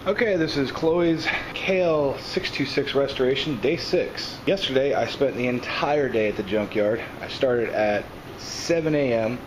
Okay, this is Chloe's KL626 restoration, day 6. Yesterday, I spent the entire day at the junkyard. I started at 7 a.m.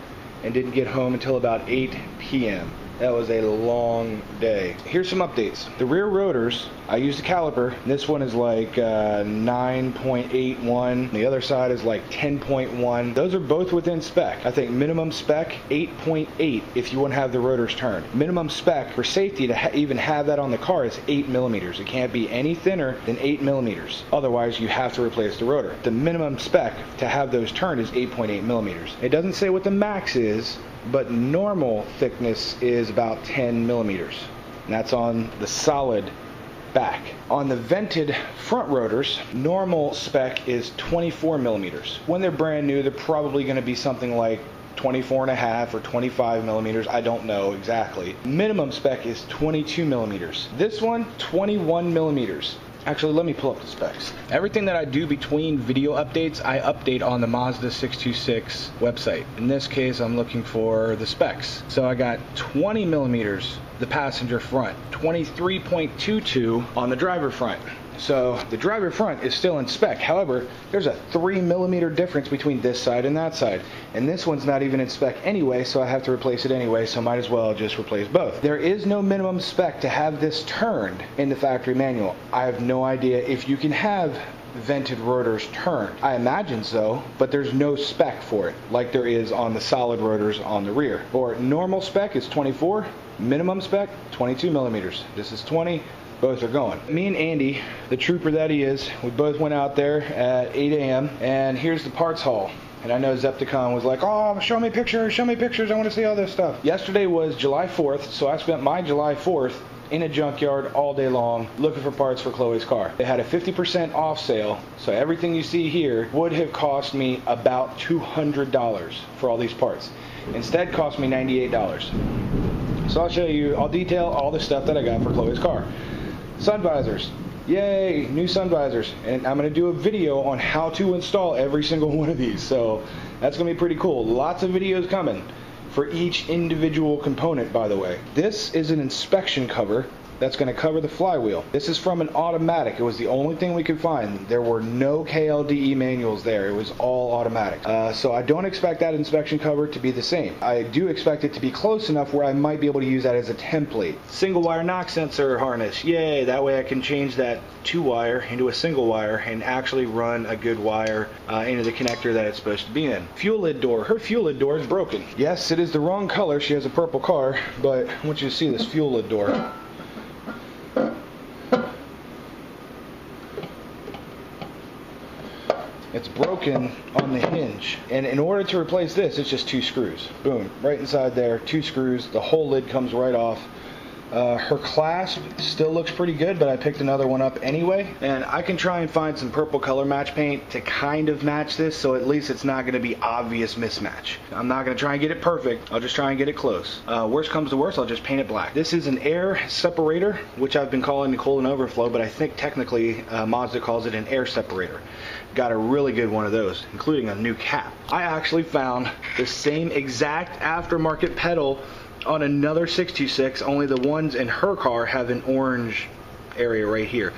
and didn't get home until about 8 p.m. That was a long day. Here's some updates. The rear rotors, I used a caliper. This one is like 9.81. The other side is like 10.1. Those are both within spec. I think minimum spec 8.8 if you want to have the rotors turned. Minimum spec for safety to even have that on the car is 8 millimeters. It can't be any thinner than 8 millimeters. Otherwise, you have to replace the rotor. The minimum spec to have those turned is 8.8 millimeters. It doesn't say what the max is, but normal thickness is about 10 millimeters. And that's on the solid back. On the vented front rotors, normal spec is 24 millimeters. When they're brand new, they're probably going to be something like 24.5 or 25 millimeters. I don't know exactly. Minimum spec is 22 millimeters. This one, 21 millimeters. Actually, let me pull up the specs. Everything that I do between video updates, I update on the Mazda 626 website. In this case, I'm looking for the specs. So I got 20 millimeters, the passenger front, 23.22 on the driver front. So the driver front is still in spec. However, there's a 3 millimeter difference between this side and that side. And this one's not even in spec anyway, so I have to replace it anyway, so might as well just replace both. There is no minimum spec to have this turned in the factory manual. I have no idea if you can have vented rotors turned. I imagine so, but there's no spec for it, like there is on the solid rotors on the rear. Or normal spec is 24, minimum spec 22 millimeters. This is 20. Both are going. Me and Andy, the trooper that he is, we both went out there at 8 a.m. and here's the parts haul. And I know Zepticon was like, oh, show me pictures, I want to see all this stuff. Yesterday was July 4th, so I spent my July 4th in a junkyard all day long looking for parts for Chloe's car. They had a 50% off sale, so everything you see here would have cost me about $200 for all these parts. Instead, cost me $98. So I'll show you, I'll detail all the stuff that I got for Chloe's car. Sun visors. Yay, new sun visors. And I'm going to do a video on how to install every single one of these. So that's going to be pretty cool. Lots of videos coming for each individual component, by the way. This is an inspection cover that's going to cover the flywheel. This is from an automatic. It was the only thing we could find. There were no KLDE manuals there. It was all automatic. So I don't expect that inspection cover to be the same. I do expect it to be close enough where I might be able to use that as a template. Single wire knock sensor harness. Yay, that way I can change that 2-wire into a single wire and actually run a good wire into the connector that it's supposed to be in. Fuel lid door. Her fuel lid door is broken. Yes, it is the wrong color. She has a purple car, but I want you to see this fuel lid door. It's broken on the hinge, and in order to replace this, it's just 2 screws. Boom, right inside there, 2 screws. The whole lid comes right off. Her clasp still looks pretty good, but I picked another one up anyway. And I can try and find some purple color match paint to kind of match this, so at least it's not going to be obvious mismatch. I'm not going to try and get it perfect. I'll just try and get it close. Worst comes to worst, I'll just paint it black. This is an air separator, which I've been calling the coolant overflow, but I think technically Mazda calls it an air separator. Got a really good one of those, including a new cap. I actually found the same exact aftermarket pedal on another 626, only the ones in her car have an orange area right here.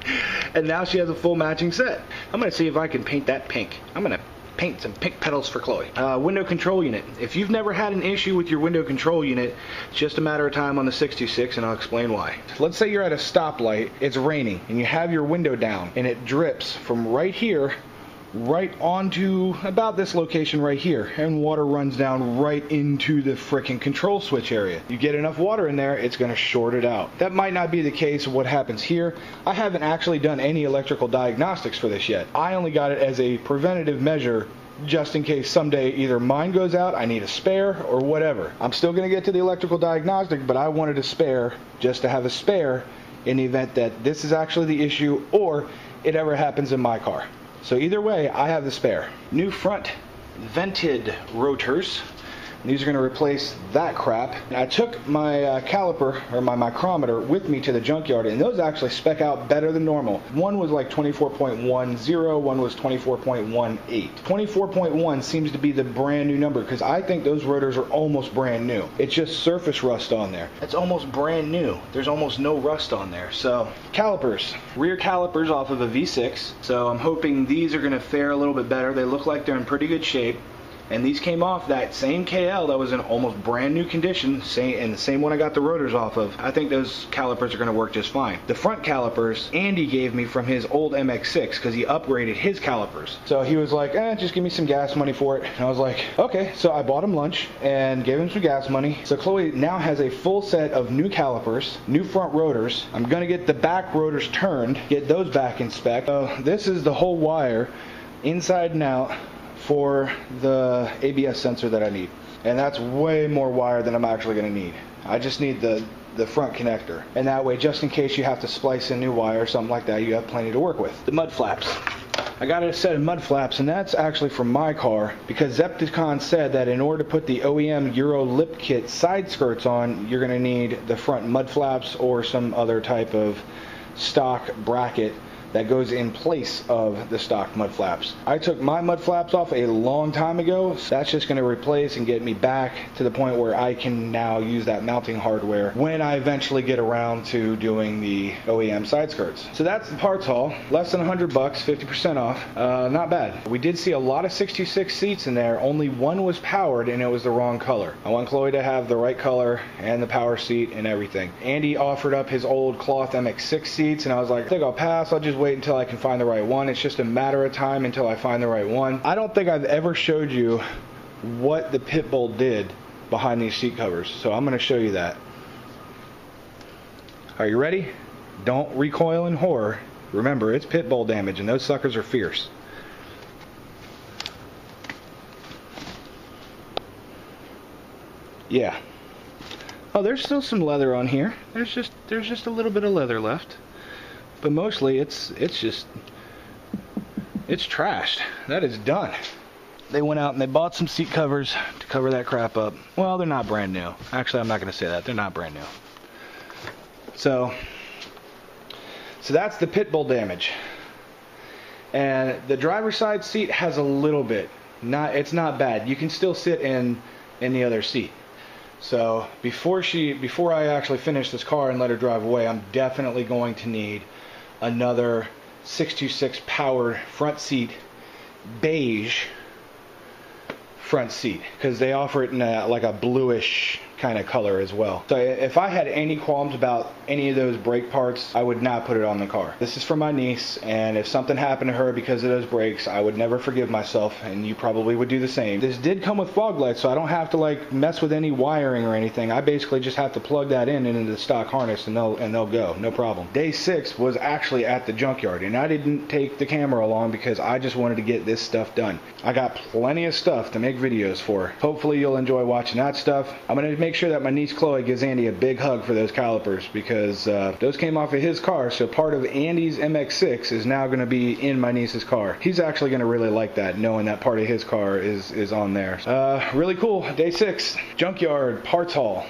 And now she has a full matching set. I'm going to see if I can paint that pink. I'm going to paint some pink pedals for Chloe. Window control unit. If you've never had an issue with your window control unit, it's just a matter of time on the 626, and I'll explain why. Let's say you're at a stoplight, it's raining, and you have your window down, and it drips from right here right onto about this location right here, and water runs down right into the frickin' control switch area. You get enough water in there, it's gonna short it out. That might not be the case of what happens here. I haven't actually done any electrical diagnostics for this yet. I only got it as a preventative measure just in case someday either mine goes out, I need a spare, or whatever. I'm still gonna get to the electrical diagnostic, but I wanted a spare just to have a spare in the event that this is actually the issue or it ever happens in my car. So either way, I have the spare. New front vented rotors. These are going to replace that crap. And I took my caliper, or my micrometer, with me to the junkyard, and those actually spec out better than normal. One was like 24.10, one was 24.18. 24.1 seems to be the brand new number, because I think those rotors are almost brand new. It's just surface rust on there. It's almost brand new. There's almost no rust on there. So, calipers. Rear calipers off of a V6. So I'm hoping these are going to fare a little bit better. They look like they're in pretty good shape. And these came off that same KL that was in almost brand new condition, and the same one I got the rotors off of. I think those calipers are going to work just fine. The front calipers, Andy gave me from his old MX6 because he upgraded his calipers. So he was like, just give me some gas money for it. And I was like, okay. So I bought him lunch and gave him some gas money. So Chloe now has a full set of new calipers, new front rotors. I'm going to get the back rotors turned, get those back in spec. So this is the whole wire, inside and out, for the ABS sensor that I need. And that's way more wire than I'm actually going to need. I just need the front connector. And that way, just in case you have to splice in new wire or something like that, you have plenty to work with. The mud flaps. I got a set of mud flaps, and that's actually from my car, because Zepticon said that in order to put the OEM Euro lip kit side skirts on, you're going to need the front mud flaps or some other type of stock bracket that goes in place of the stock mud flaps. I took my mud flaps off a long time ago, so that's just going to replace and get me back to the point where I can now use that mounting hardware when I eventually get around to doing the OEM side skirts. So that's the parts haul. Less than $100, 50% off. Not bad. We did see a lot of 626 seats in there. Only one was powered, and it was the wrong color. I want Chloe to have the right color and the power seat and everything. Andy offered up his old cloth MX6 seats, and I was like, I think I'll pass. I'll just wait until I can find the right one. It's just a matter of time until I find the right one. I don't think I've ever showed you what the Pitbull did behind these seat covers, so I'm going to show you that. Are you ready? Don't recoil in horror. Remember, it's Pitbull damage, and those suckers are fierce. Yeah. Oh, there's still some leather on here. There's just a little bit of leather left. But mostly it's trashed. That is done. They went out and they bought some seat covers to cover that crap up. Well, they're not brand new. Actually, I'm not going to say that. They're not brand new. So that's the Pitbull damage. And the driver's side seat has a little bit. It's not bad. You can still sit in the other seat. So before I actually finish this car and let her drive away, I'm definitely going to need another 626 powered front seat, beige front seat, because they offer it in like a bluish kind of color as well. So if I had any qualms about any of those brake parts, I would not put it on the car. This is for my niece, and if something happened to her because of those brakes, I would never forgive myself, and you probably would do the same. This did come with fog lights, so I don't have to like mess with any wiring or anything. I basically just have to plug that in into the stock harness, and they'll go, no problem. Day 6 was actually at the junkyard, and I didn't take the camera along because I just wanted to get this stuff done. I got plenty of stuff to make videos for. Hopefully you'll enjoy watching that stuff. I'm going to make sure that my niece Chloe gives Andy a big hug for those calipers, because those came off of his car, so part of Andy's MX6 is now going to be in my niece's car. He's actually going to really like that, knowing that part of his car is on there. Really cool. Day 6, junkyard parts haul.